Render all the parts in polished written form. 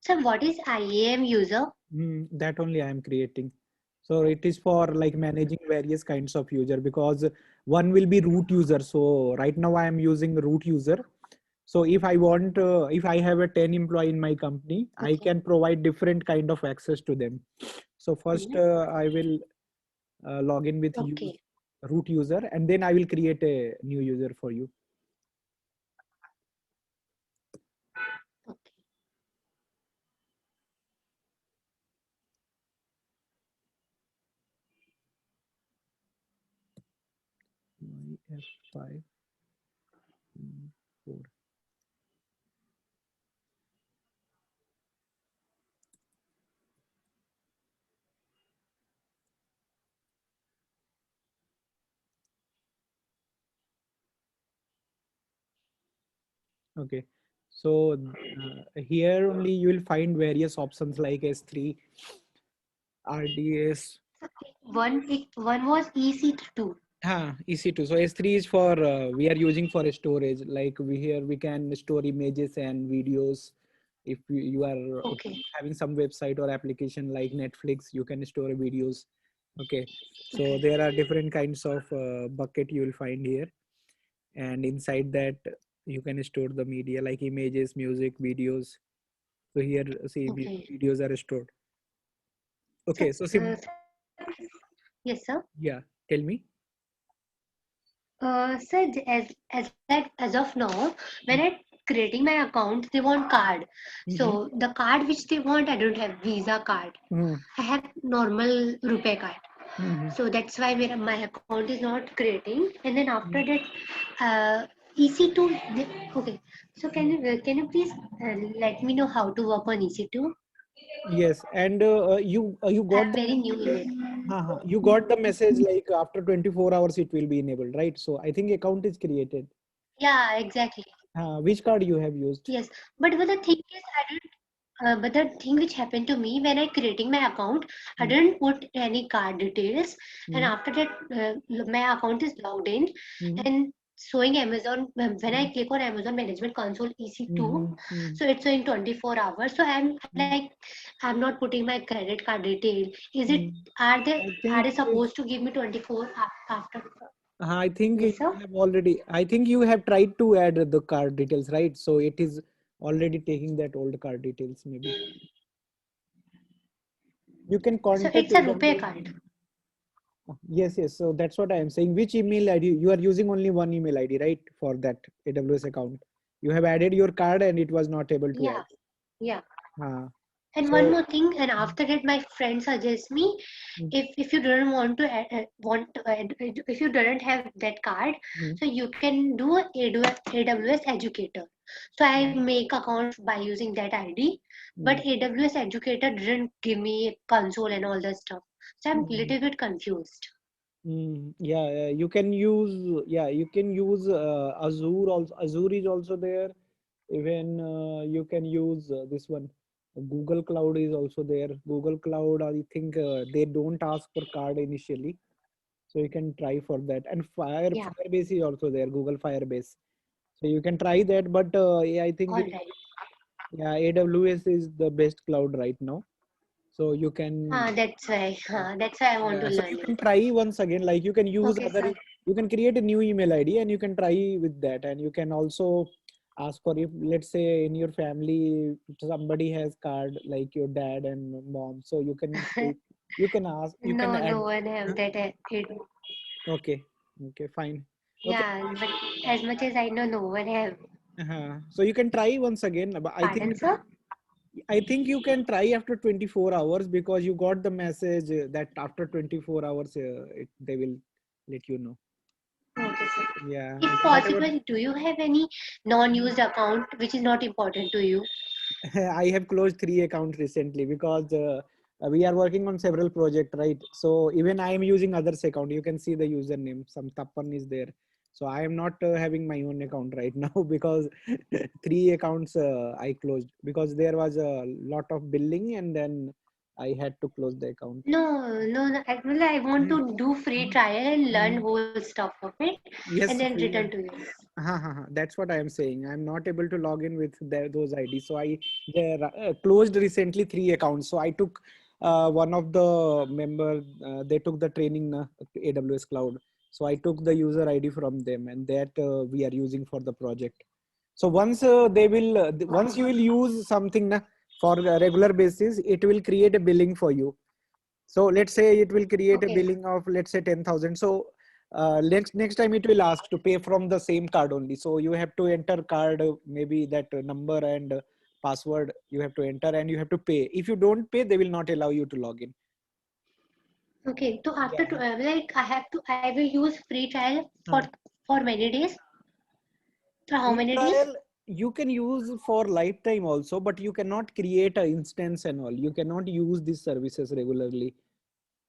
So what is IAM user? That only I am creating. So it is for like managing various kinds of user, because one will be root user. So right now I am using root user. So if I want, if I have a 10 employee in my company, I Okay. can provide different kind of access to them. So first Mhm. I will log in with Okay. root user, and then I will create a new user for you. Okay. F5 4. Okay. So here only you will find various options like S3, RDS. One was EC2. EC2. So S3 is for we are using for storage. Like we can store images and videos. If you are Okay. having some website or application like Netflix, you can store videos. Okay. So Okay. there are different kinds of bucket you will find here, and inside that you can store the media like images, music, videos. So here, see, Okay. videos are stored. So, Okay. So sim yes, sir. yeah. Tell me. Sir, as of now, when I creating my account, they want card. Mm-hmm. So the card which they want, I don't have Visa card. I have normal Rupee card. Mm-hmm. So that's why my account is not creating. And then after Mm-hmm. that, EC2. Okay. So can you please let me know how to work on EC2? Yes, and you got I'm the very new in message. it. You got the message like after 24 hours it will be enabled, right? So I think account is created. Yeah, exactly. Which card you have used? Yes, but the thing is, I don't. But the thing which happened to me when I creating my account, I Mm, didn't put any card details, and mm, after that, my account is logged in, mm, and showing Amazon when I mm, click on Amazon Management Console EC2, mm, mm, so it's showing 24 hours. So I'm mm, like, I'm not putting my credit card detail. Is it mm. I are think they supposed to give me 24 after? I think Yes, you sir. have already. I think you have tried to add the card details, right? So it is already taking that old card details. Maybe you can So contact it's a Rupee AWS. card. Yes, yes. So that's what I am saying. Which email ID? You are using only one email ID, right? For that AWS account. You have added your card and it was not able to add. Yeah, yeah. Uh, And one so, more thing, and after that, my friend suggests me, mm, if you don't want to if you don't have that card, mm, so you can do a AWS Educator. So I make account by using that ID, mm, but AWS Educator didn't give me console and all that stuff. So I'm a mm, little bit confused. yeah, you can use, yeah, you can use Azure also. Azure is also there. Even you can use this one. Google Cloud is also there. Google Cloud, I think they don't ask for card initially. So you can try for that. And Yeah, Firebase is also there, Google Firebase. So you can try that, but yeah, I think all right. yeah, AWS is the best cloud right now. So you can That's why. uh, That's why I want to yeah, so you learn can it. try once again. Like you can use Okay, other, sir. you can create a new email ID and you can try with that. And you can also ask for, if let's say in your family somebody has card like your dad and mom, so you can ask, you can No, add. no one have Huh? that. Okay, okay, fine. Okay, Yeah, but as much as I know, no one have. so you can try once again, but Pardon, sir? I think you can try after 24 hours, because you got the message that after 24 hours they will let you know. Okay, sir. Yeah, If whatever. possible, do you have any non-used account which is not important to you? I have closed 3 accounts recently, because we are working on several projects, right? So even I am using others account. You can see the username. Some Tappan is there. So I am not having my own account right now, because 3 accounts I closed because there was a lot of billing, and then I had to close the account. No. Actually, I want to do free trial and learn whole stuff of it, and Yes, then free. return to you. That's what I am saying. I'm not able to log in with those IDs. So I closed recently 3 accounts. So I took one of the member. They took the training AWS Cloud. So I took the user ID from them, and that we are using for the project. So once they will, once you will use something for a regular basis, it will create a billing for you. So let's say it will create a Okay. billing of, let's say, 10,000. So next time it will ask to pay from the same card only. So you have to enter card, maybe that number and password you have to enter, and you have to pay. If you don't pay, they will not allow you to log in. Okay. So after Yeah. I will use free trial for many days. For how Free many days? trial you can use for lifetime also, but you cannot create an instance and all. You cannot use these services regularly.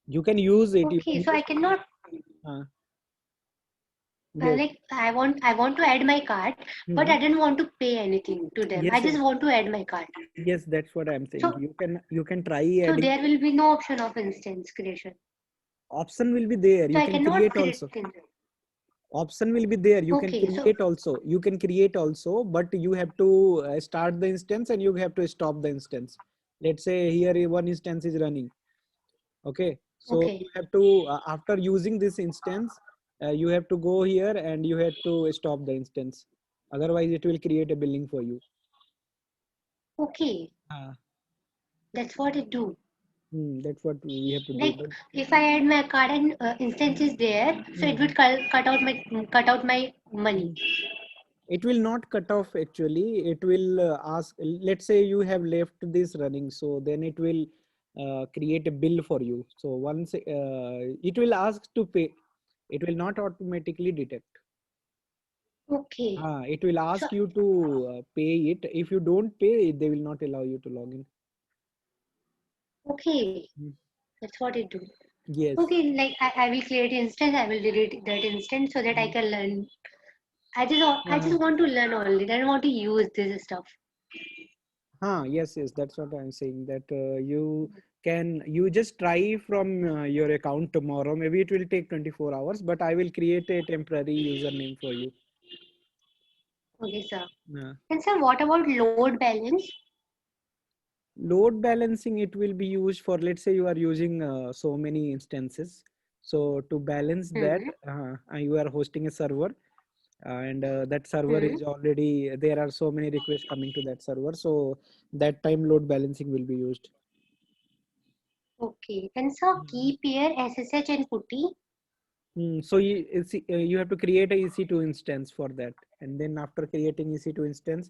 You can use it. You can Okay. So I use. cannot Uh, yes. like I want to add my card, but I Mhm. didn't want to pay anything to them. I Yes, just yes, want to add my card. yes. That's what I'm saying. So You can try so adding. there will be no option of instance creation. Option will be there. So You I can cannot create create also. instance. Option will be there. You can Okay. So create also. You can create also, but you have to start the instance and you have to stop the instance. Let's say here one instance is running. Okay, so okay. you have to after using this instance, you have to go here and you have to stop the instance. Otherwise, it will create a billing for you. Okay. Uh, That's what it do. that's what we have to do. Like But if I add my card and instance is there, so it would Mhm. cut out my money. Mhm. It will not cut off actually. It will ask, let's say you have left this running, so then it will create a bill for you. So once it will ask to pay, it will not automatically detect. Okay. It will So ask you to pay it. If you don't pay, they will not allow you to log in. okay. Mm. That's what it do. Yes. Okay, like I will create instance, I will delete that instance so that I Mm. can learn. I Uh, just want to learn only. I don't want to use this stuff. yes, that's what I'm saying. That you just try from your account tomorrow. Maybe it will take 24 hours, but I will create a temporary username for you. Okay, sir. Uh, And sir, what about load balance? Load balancing, it will be used for, let's say you are using so many instances. So to balance that, Hmm. you are hosting a server, and that server Hmm. is already, there are so many requests coming to that server. So that time load balancing will be used. Okay. And sir, Mhm. key pair, SSH and putty. So you have to create a EC2 instance for that, and then after creating EC2 instance,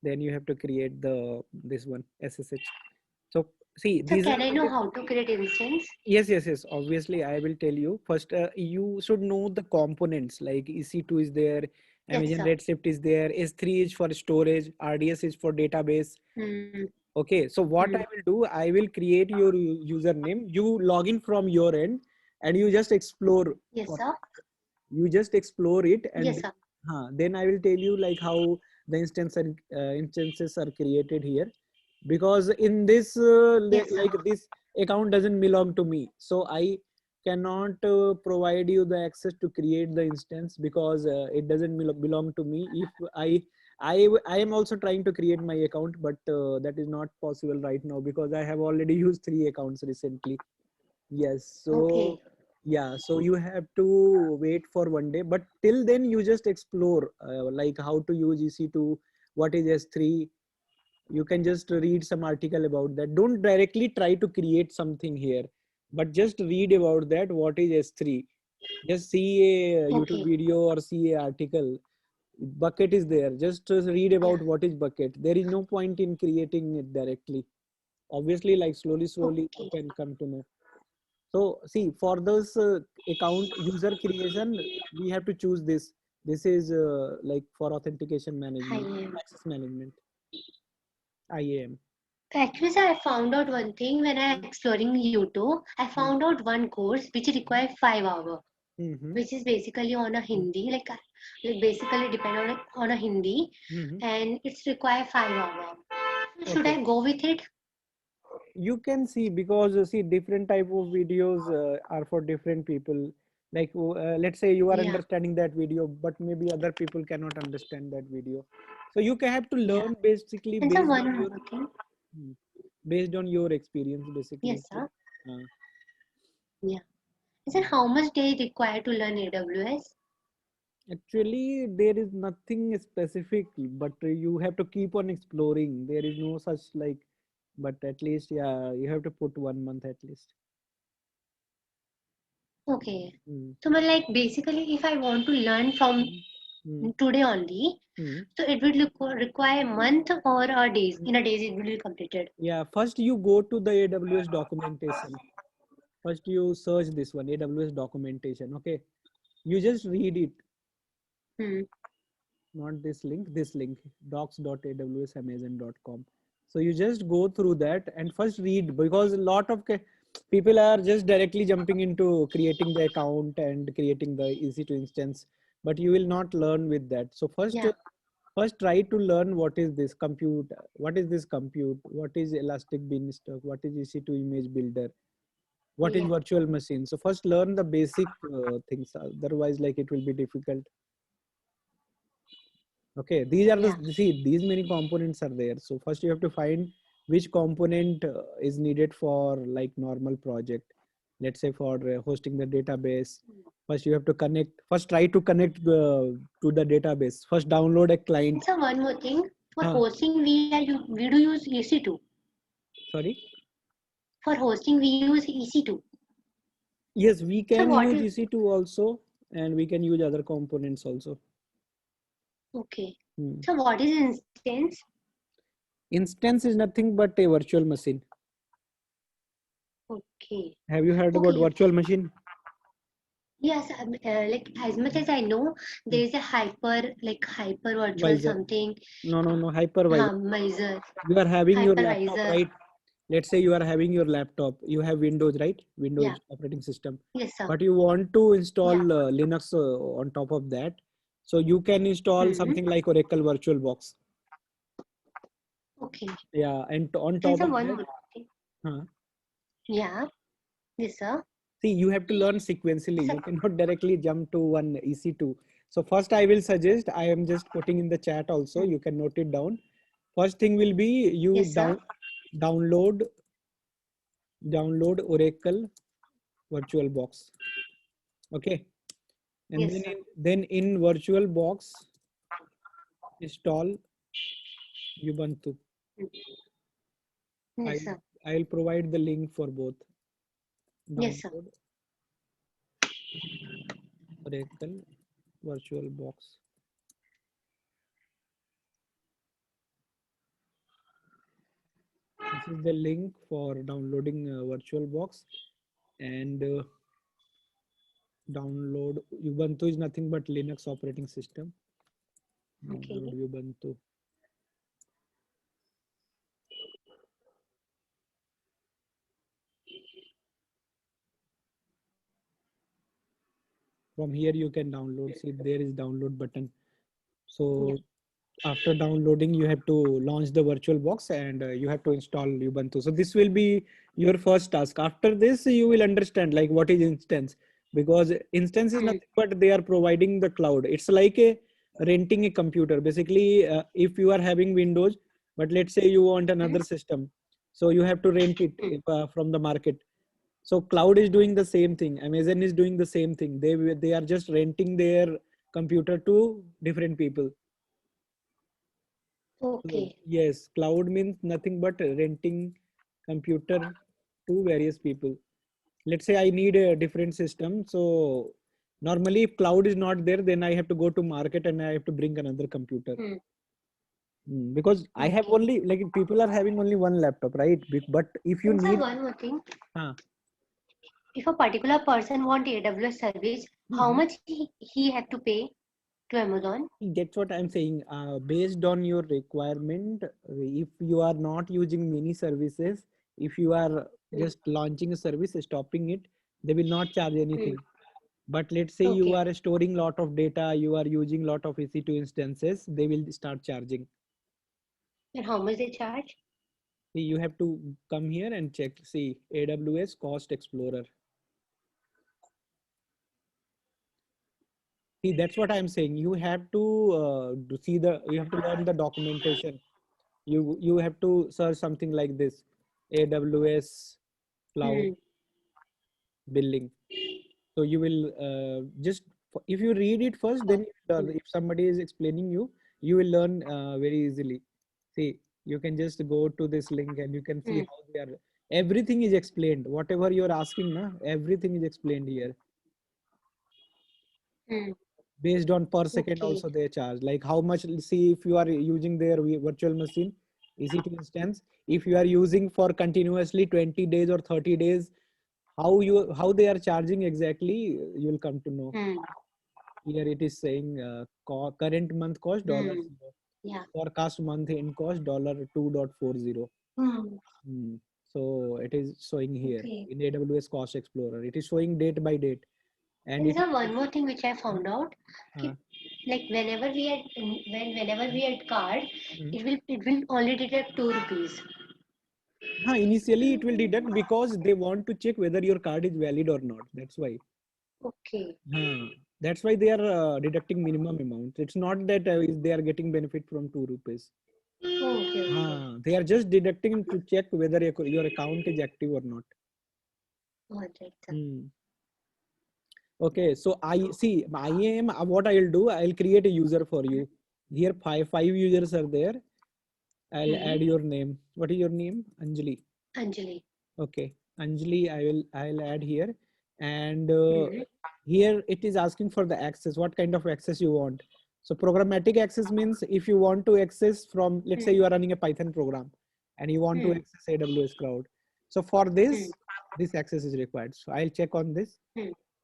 then you have to create the this one SSH. So see, So these are can I know the, how to create instance? yes. Obviously, I will tell you. First, you should know the components like EC2 is there, Yes, Amazon sir. Redshift is there, S3 is for storage, RDS is for database. Hmm. Okay, so what Hmm. I will do, I will create your username. You log in from your end, and you just explore Yes, for sir. you just explore it, and Yes, sir. then I will tell you like how the instances are created here, because in this Yes, sir. like this account doesn't belong to me, so I cannot provide you the access to create the instance, because it doesn't belong to me. If I am also trying to create my account, but that is not possible right now because I have already used 3 accounts recently. Yes, Okay. so yeah, so you have to wait for one day, but till then you just explore like how to use EC2, what is S3. You can just read some article about that. Don't directly try to create something here, but just read about that. What is S3? Just see a YouTube Okay. video or see a article. Bucket is there. Just read Yeah. about what is bucket. There is no point in creating it directly. Obviously, like slowly you Okay. can come to know. So see, for this account user creation, we have to choose this. This is like for authentication I management, am. access management, IAM. Actually, sir, I found out one thing when I exploring YouTube. I found out one course which requires 5 hours, Mm-hmm. which is basically on a Hindi, like basically depend on a Hindi, Mm-hmm. and it's require 5 hours. Should Okay. I go with it? You can see, because see, different type of videos are for different people. Like let's say you are Yeah, understanding that video, but maybe other people cannot understand that video. So you can have to yeah. learn basically And so based on one your more thing. mm, based on your experience basically. Yes, sir. Uh, Yeah. And so how much they require to learn AWS? Actually, there is nothing specific, but you have to keep on exploring. There is no such like, but at least, yeah, you have to put 1 month at least. Okay. Mm. So, but like basically, if I want to learn from Mm. Mm. today only, Mm. so it would require a month or a days. In a days, it will be completed. Yeah, first you go to the AWS documentation. First you search this one, AWS documentation. Okay. You just read it, Hmm. not this link, docs.awsamazon.com. So you just go through that and first read, because a lot of people are just directly jumping into creating the account and creating the EC2 instance, but you will not learn with that. So Yeah. first try to learn what is this compute, what is this compute, what is elastic beanstalk, what is EC2 image builder, what is Yeah. virtual machine. So first learn the basic things, otherwise like it will be difficult. Okay, these are the, Yeah. see, these many components are there. So first you have to find which component is needed for like normal project. Let's say for hosting the database. First you have to connect. First try to connect to the database. First download a And client. so one more thing. For Huh, hosting, we do use EC2. sorry. For hosting, we use EC2. Yes, we So can what use is EC2 also, and we can use other components also. okay? Hmm. So what is instance? Instance is nothing but a virtual machine. Okay. Have you heard about Okay. virtual machine? Yes, like as much as I know, there is a hyper virtual Visor. something, No, no, no. Hypervisor. miser, You are having your laptop, hypervisor. right? Let's say you are having your laptop, you have Windows, right? Yeah. Windows operating system, Yes, sir. but you want to install Yeah. Linux on top of that. So you can install Hmm. something like Oracle VirtualBox. Okay. Yeah, and on And top so of one that, more thing. huh, Yeah. Yes, sir. see, you have to learn sequentially. So, You cannot directly jump to one EC2. So first I will suggest, I am just putting in the chat also, hmm. you can note it down. First thing will be you Yes, sir. download Oracle VirtualBox. Okay. And Yes, sir. then in VirtualBox install Ubuntu. I Yes, sir. I'll provide the link for both. Yes, sir. Download Oracle VirtualBox. This is the link for downloading VirtualBox, and download Ubuntu is nothing but Linux operating system. Download Okay. Ubuntu. From here you can download. See, there is download button. Yeah. So after downloading you have to launch the VirtualBox, and you have to install Ubuntu. So this will be your first task. After this you will understand like what is instance, because instance is Hmm. nothing but they are providing the cloud. It's like a renting a computer basically. If you are having Windows, but let's say you want Hmm. another system, so you have to rent it Hmm. from the market. So cloud is doing the same thing, Amazon is doing the same thing. They are just renting their computer to different people. So, Okay. yes, cloud means nothing but renting computer to various people. Let's say I need a different system. So normally if cloud is not there, then I have to go to market and I have to bring another computer. Hmm. Because I have Okay. only, like, people are having only one laptop, right? But if you And so need, one more thing. uh, If a particular person want AWS service, how mhm. much he have to pay to Amazon? That's what I'm saying. Based on your requirement, if you are not using many services, if you are Hmm. just launching a service, stopping it, they will not charge Hmm. anything. But let's say you Okay. are storing lot of data, you are using lot of EC2 instances, they will start charging. And how much they charge? See, you have to come here and check. See, AWS Cost Explorer. See, that's what I'm saying. You have to see you have to learn the documentation. You have to search something like this, AWS Cloud Billing. So you will if you read it first, then you learn. If somebody is explaining you, you will learn very easily. See, you can just go to this link and you can see how they are. Everything is explained. Whatever you're asking, na, everything is explained here. Based on per second also they charge, like how much. See, if you are using their virtual machine EC2 instance, if you are using for continuously 20 days or 30 days, how they are charging exactly, you will come to know. Here it is saying current month cost $0. Yeah. Forecast month in cost $2.40. So it is showing here in AWS Cost Explorer. It is showing date by date. And there's one more thing which I found out. Like whenever we had card, it will only detect ₹2. Initially it will deduct because they want to check whether your card is valid or not. That's why. Okay. That's why they are deducting minimum amount. It's not that they are getting benefit from ₹2. Okay. They are just deducting to check whether your account is active or not. Okay, so I see IAM. What I'll do, I'll create a user for you. Here five users are there. I'll add your name. What is your name? Anjali. Anjali. Okay, Anjali. I'll add here, and here it is asking for the access. What kind of access you want? So programmatic access means if you want to access from, let's say you are running a Python program and you want to access AWS cloud. So for this access is required. So I'll check on this.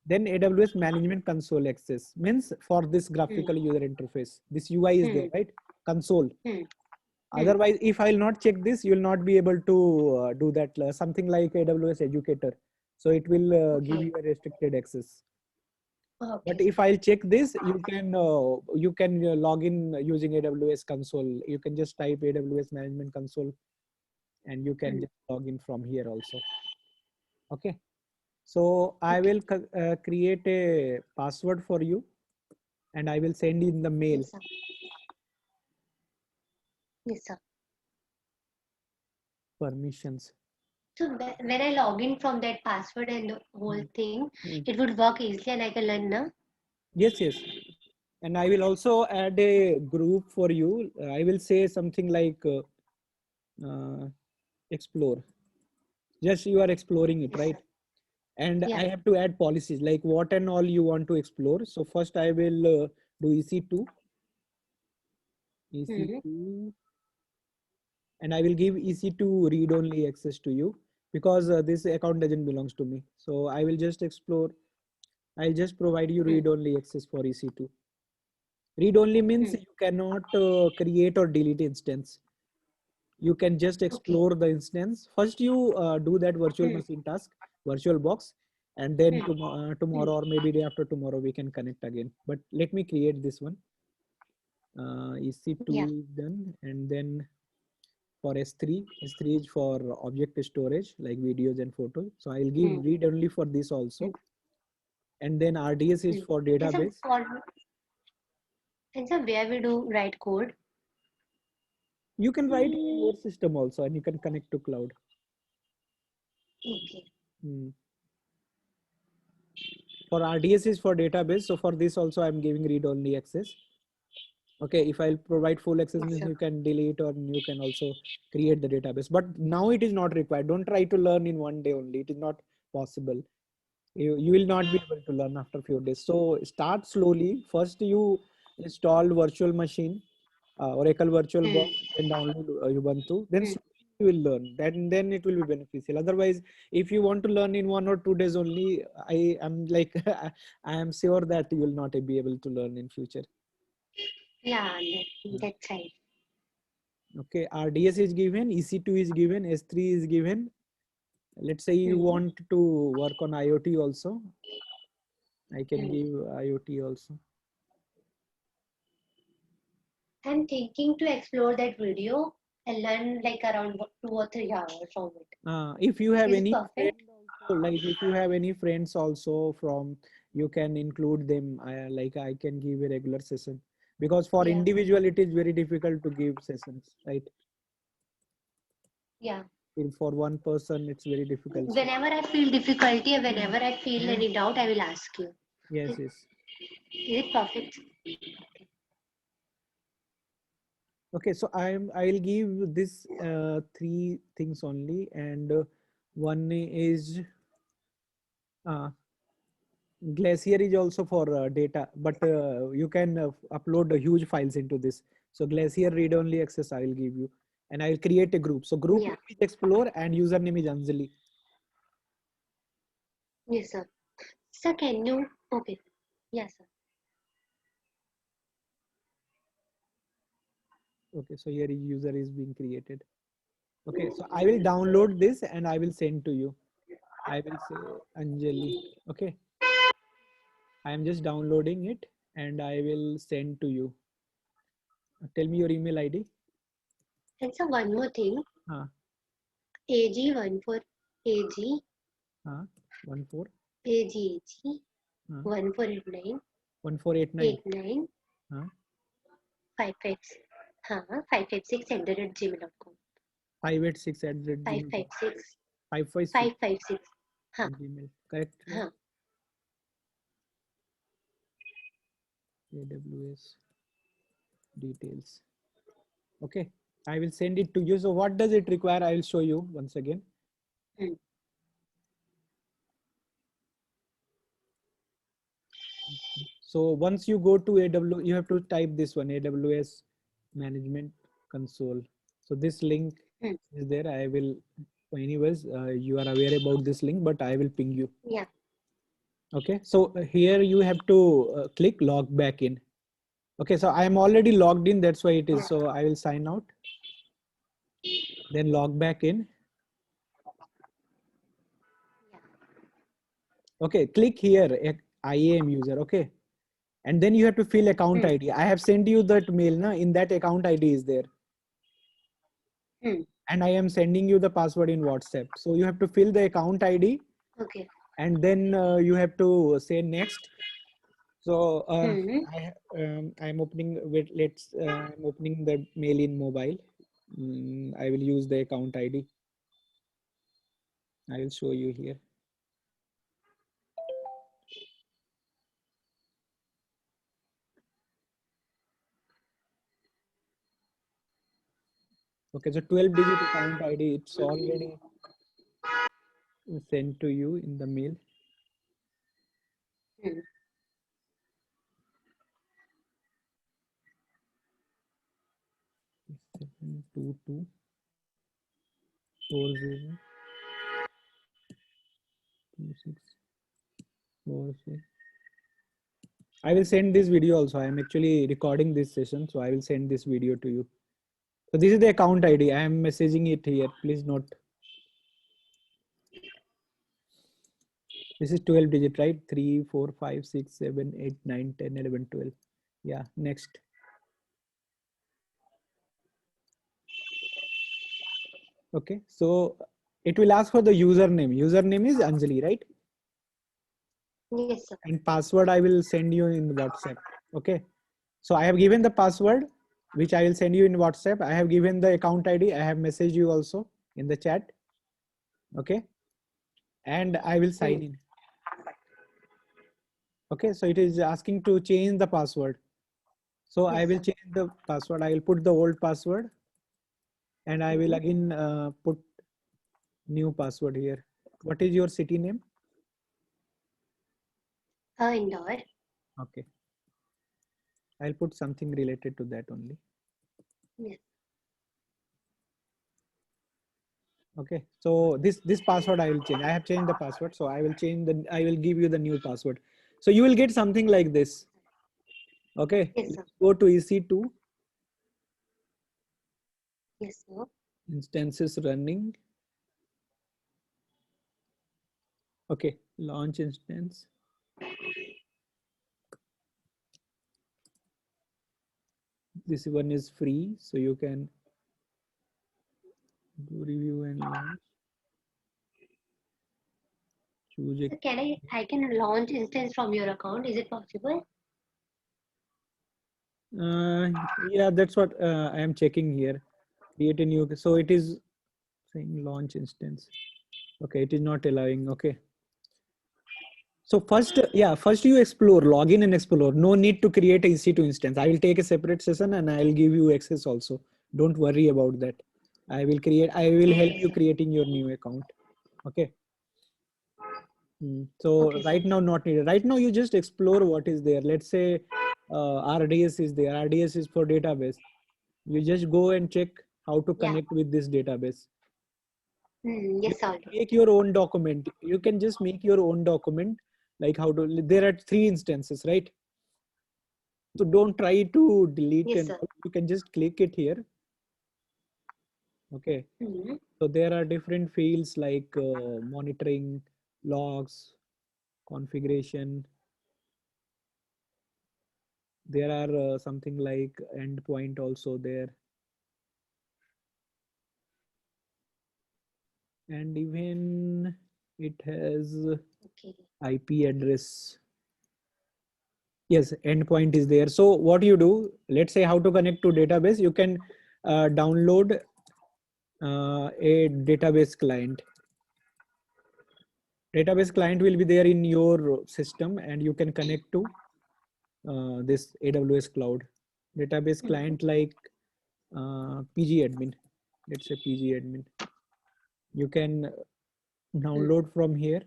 Then AWS management console access means for this graphical user interface. This UI is there, right? Console. Otherwise, if I'll not check this, you will not be able to do that. Something like AWS Educator. So it will give you a restricted access. Okay. But if I'll check this, you can log in using AWS console. You can just type AWS management console and you can just log in from here also. Okay. So I will create a password for you and I will send in the mail. Yes, sir. Yes, sir. Permissions. So when I log in from that password and the whole thing, it would work easily and I can learn now? Yes, yes. And I will also add a group for you. I will say something like explore. Just you are exploring it, yes, right? Sir. And yeah, I have to add policies like what and all you want to explore. So first I will do EC2. EC2. And I will give EC2 read-only access to you because this account doesn't belongs to me. So I will just explore. I'll just provide you read-only access for EC2. Read-only means you cannot create or delete instance. You can just explore the instance. First you do that virtual machine task, virtual box, and then tomorrow or maybe day after tomorrow we can connect again. But let me create this one. EC2 is done, and then for S3 is for object storage like videos and photos. So I'll give read only for this also. And then RDS is for database. And so where we do write code? You can write in your system also and you can connect to cloud. Okay. For RDS is for database. So for this also I'm giving read only access. Okay, if I'll provide full access, means you can delete or you can also create the database. But now it is not required. Don't try to learn in one day only. It is not possible. You will not be able to learn after a few days. So start slowly. First you install virtual machine, Oracle VirtualBox, then download Ubuntu. Then slowly you will learn. Then it will be beneficial. Otherwise, if you want to learn in 1 or 2 days only, I am like I am sure that you will not be able to learn in future. Yeah, that's right. Okay, RDS is given, EC2 is given, S3 is given. Let's say you want to work on IoT also. I can give IoT also. I'm thinking to explore that video and learn like around 2 or 3 hours from it. If you have Is it any friend perfect? also, like if you have any friends also from, you can include them. Like I can give a regular session, because for Yeah, individual it is very difficult to give sessions, right? yeah. If for one person it's very difficult. So Whenever I feel difficulty or whenever I feel any doubt, I will ask you. yes, yes. Is it perfect? Okay, so I'll give this three things only, and one is uh, Glacier is also for data, but you can upload huge files into this. So Glacier read-only access I will give you, and I'll create a group. So group Yeah. name is Explore and username is Anjali. Yes, sir. Sir, can you? Okay. Yes, sir. Okay, so here user is being created. Okay, so I will download this and I will send to you. I will say Anjali. Okay, I am just downloading it and I will send to you. Tell me your email ID. And so one more thing. Uh, AG1 for AG, 14 AGAG, uh, 1489, 1489 89, uh, 55, 556 @gmail.com. 586 at gmail. 556, 556 556. at gmail. Correct, right? Huh. AWS details. Okay, I will send it to you. So what does it require? I will show you once again. Hmm. So once you go to AWS, you have to type this one, AWS Management Console. So this link Hmm. is there. I will, anyways, you are aware about this link, but I will ping you. Yeah. Okay, so here you have to click log back in. Okay, so I am already logged in. That's why it is. So I will sign out, then log back in. Okay, click here, IAM user. Okay, and then you have to fill account Hmm. ID. I have sent you that mail. Na? In that account ID is there. Hmm. And I am sending you the password in WhatsApp. So you have to fill the account ID Okay. and then you have to say next. So Hmm. I'm opening. Wait, let's. I'm opening the mail in mobile. I will use the account ID. I will show you here. Okay, so 12-digit account ID. It's already sent to you in the mail. Hmm. 722402646. I will send this video also. I am actually recording this session, so I will send this video to you. So this is the account ID. I am messaging it here. Please note. This is 12 digit, right? 3, 4, 5, 6, 7, 8, 9, 10, 11, 12. Yeah, next. Okay, so it will ask for the username. Username is Anjali, right? Yes, sir. And password I will send you in WhatsApp. Okay, so I have given the password, which I will send you in WhatsApp. I have given the account ID. I have messaged you also in the chat. Okay, and I will Hmm. sign in. Okay, so it is asking to change the password. So I Yes, will sir. change the password. I will put the old password and I will again put new password here. What is your city name? Indore. Okay, I'll put something related to that only. Yes. Okay, so this password I will change. I have changed the password, so I will change the. I will give you the new password. So you will get something like this. Okay, Yes, sir. let's go to EC2 Yes, sir. instances running. Okay, launch instance. This one is free, so you can Do review and launch. Choose So I can launch instance from your account? Is it possible? yeah, that's what I am checking here. Create a new. So it is saying launch instance. Okay, it is not allowing. Okay. So first, yeah, first you explore, log in and explore. No need to create a EC2 instance. I will take a separate session and I'll give you access also. Don't worry about that. I will help Okay, you sir. creating your new account. Okay. So Okay, sir. right now not needed. Right now you just explore what is there. Let's say RDS is there. RDS is for database. You just go and check how to Yeah. connect with this database. You Yes, can all right. make your own document. You can just make your own document, like how to, there are 3 instances, right? So don't try to delete, Yes, and sir. you can just click it here. Okay. Hmm. So there are different fields like monitoring, logs, configuration. There are something like endpoint also there. And even it has Okay. IP address. Yes, endpoint is there. So what you do, let's say how to connect to database, you can download a database client. Database client will be there in your system and you can connect to this AWS cloud. Database Hmm. client like PG admin, let's say PG admin. You can Hmm. download from here.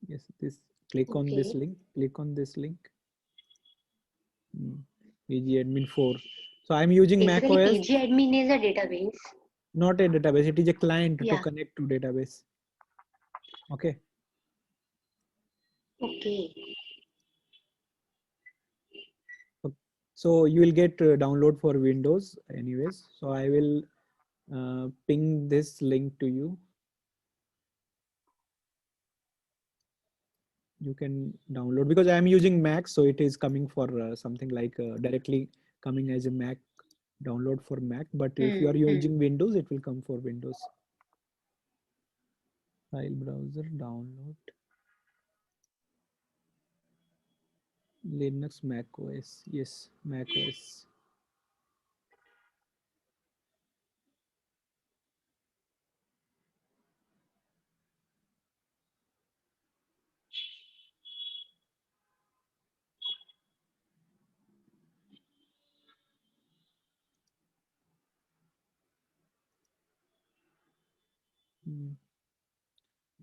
Yes, this, click on this Okay. link, click on this link. PG admin 4. So I'm using Mac Basically, OS, PG admin is a database. not a database. It is a client to Yeah. connect to database. Okay. Okay. So you will get download for Windows anyways. So I will ping this link to you. You can download because I am using Mac, so it is coming for something like directly coming as a Mac download for Mac. But if you are Hmm. using Windows, it will come for Windows. File browser download. Linux, Mac OS. Yes, Mac OS.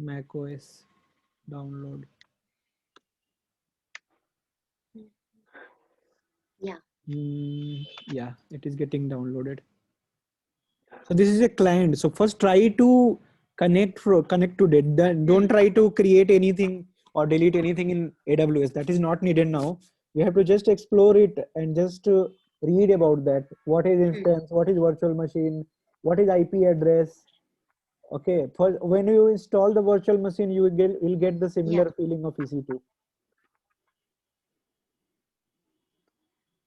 Mac OS download. Yeah. Yeah, it is getting downloaded. So this is a client. So first try to connect to it. Then don't try to create anything or delete anything in AWS. That is not needed now. You have to just explore it and just read about that. What is Hmm. instance? What is virtual machine? What is IP address? Okay. For when you install the virtual machine, you will get the Yeah. similar feeling of EC2.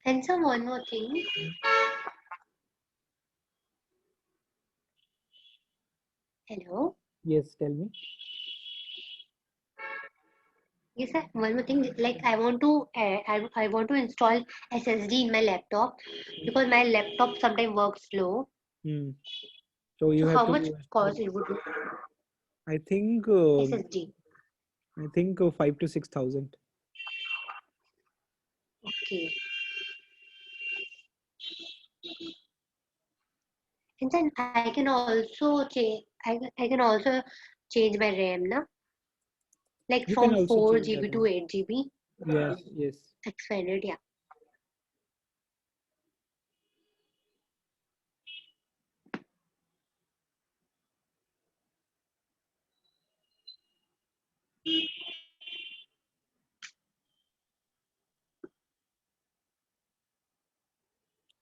And so one more thing. Hello. Yes, tell me. Yes, sir. One more thing. Like I want to install SSD in my laptop because my laptop sometimes works slow. Hmm. So you So have how to much install. cost it would be? I think SSD. 5 to 6,000. Okay. And then I can also change. I can also change my RAM, na? Like You can from also 4 change that GB to one. 8 GB. Yes, yes. Expanded, yeah.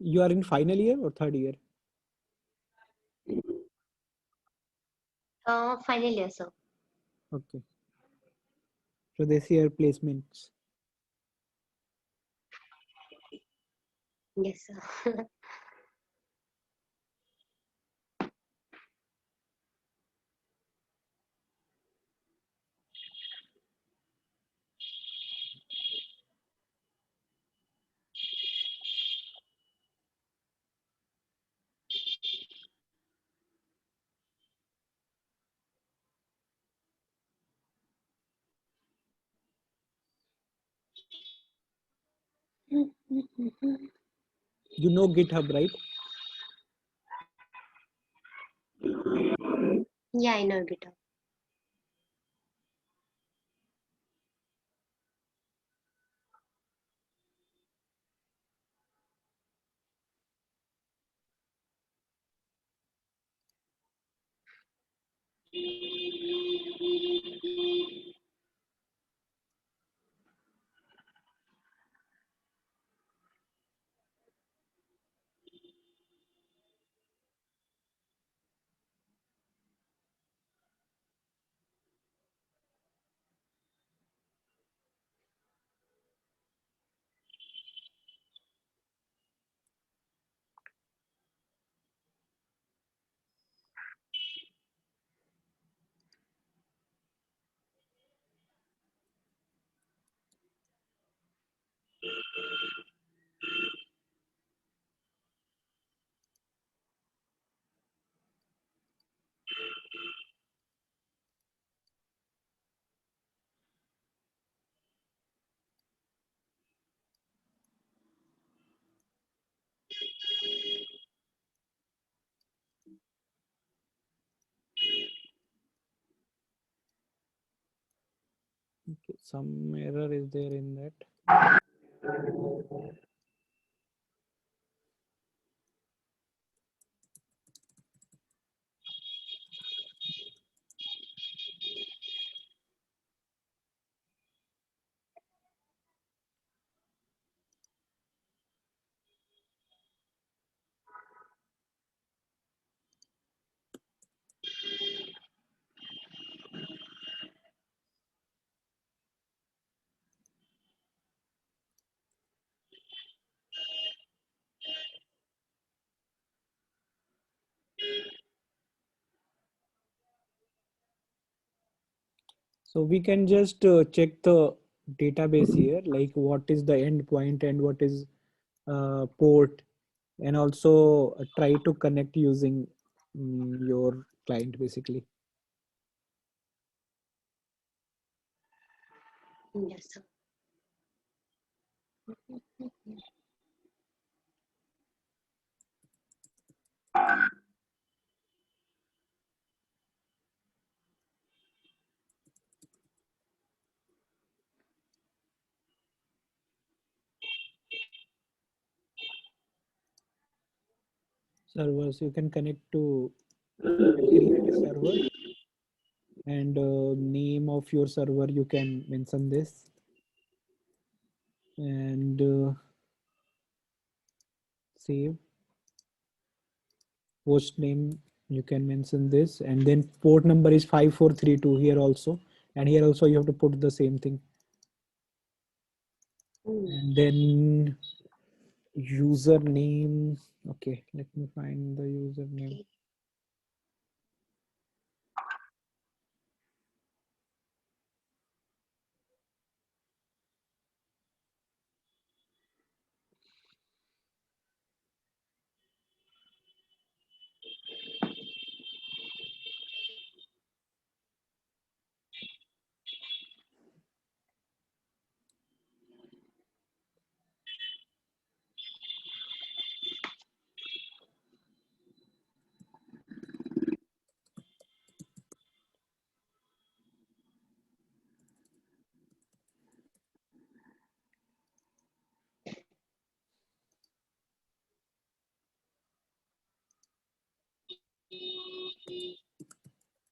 You are in final year or third year? Final year, sir. Okay. So this year placements. Yes, sir. You know GitHub, right? Yeah, I know GitHub. Okay, some error is there in that. So we can just check the database here, like what is the endpoint and what is port, and also try to connect using your client basically. Yes, sir. Servers, you can connect to create a server, and name of your server, you can mention this, and save. Host name, you can mention this, and then port number is 5432 here also, and here also you have to put the same thing. And then username. Okay, let me find the username. Okay.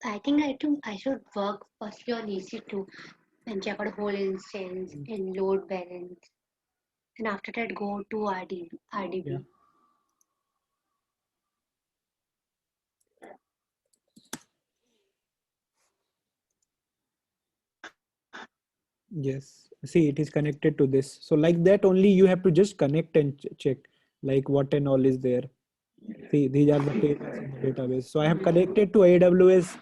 I think I should work firstly on EC2 and check out whole instance and load balance, and after that go to RDB. Yeah. Yes. See, it is connected to this. So like that only you have to just connect and check like what and all is there. See, these are the tables in the database. So I have connected to AWS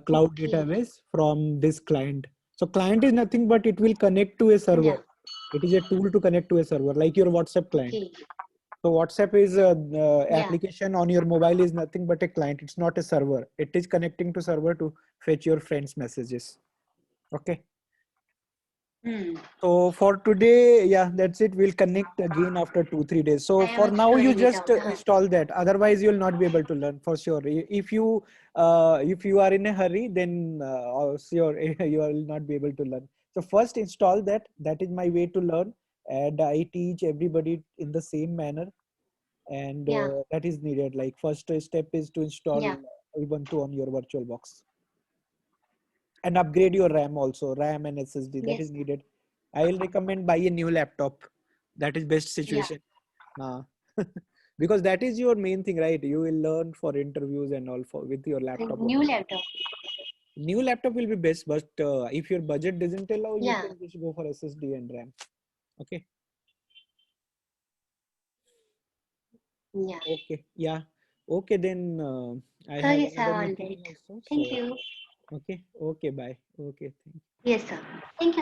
cloud Okay. database from this client. So client is nothing but it will connect to a server. Yeah. It is a tool to connect to a server, like your WhatsApp client. Okay. So WhatsApp is a Yeah. application on your mobile is nothing but a client. It's not a server. It is connecting to server to fetch your friends' messages. Okay. Hmm. So for today, yeah, that's it. We'll connect again after 2 3 days. So I am for now, you exploring it just out. install that. Otherwise, you'll not be able to learn for sure. If you are in a hurry, then sure you will not be able to learn. So first install that. That is my way to learn, and I teach everybody in the same manner, and Yeah, that is needed. Like first step is to install yeah, Ubuntu on your VirtualBox and upgrade your RAM also, RAM and SSD. That is yes, needed. I will recommend buy a new laptop. That is best yeah. situation. uh, because that is your main thing, right? You will learn for interviews and all for with your A laptop new only. laptop. New laptop will be best, but if your budget doesn't allow, you Yeah, can just go for SSD and RAM. Okay. yeah. Okay. Yeah. Okay, then I have Okay, sir, another all meeting right. also. Thank So you. okay. Okay. Bye. Okay. Thank you. Yes, sir. Thank you.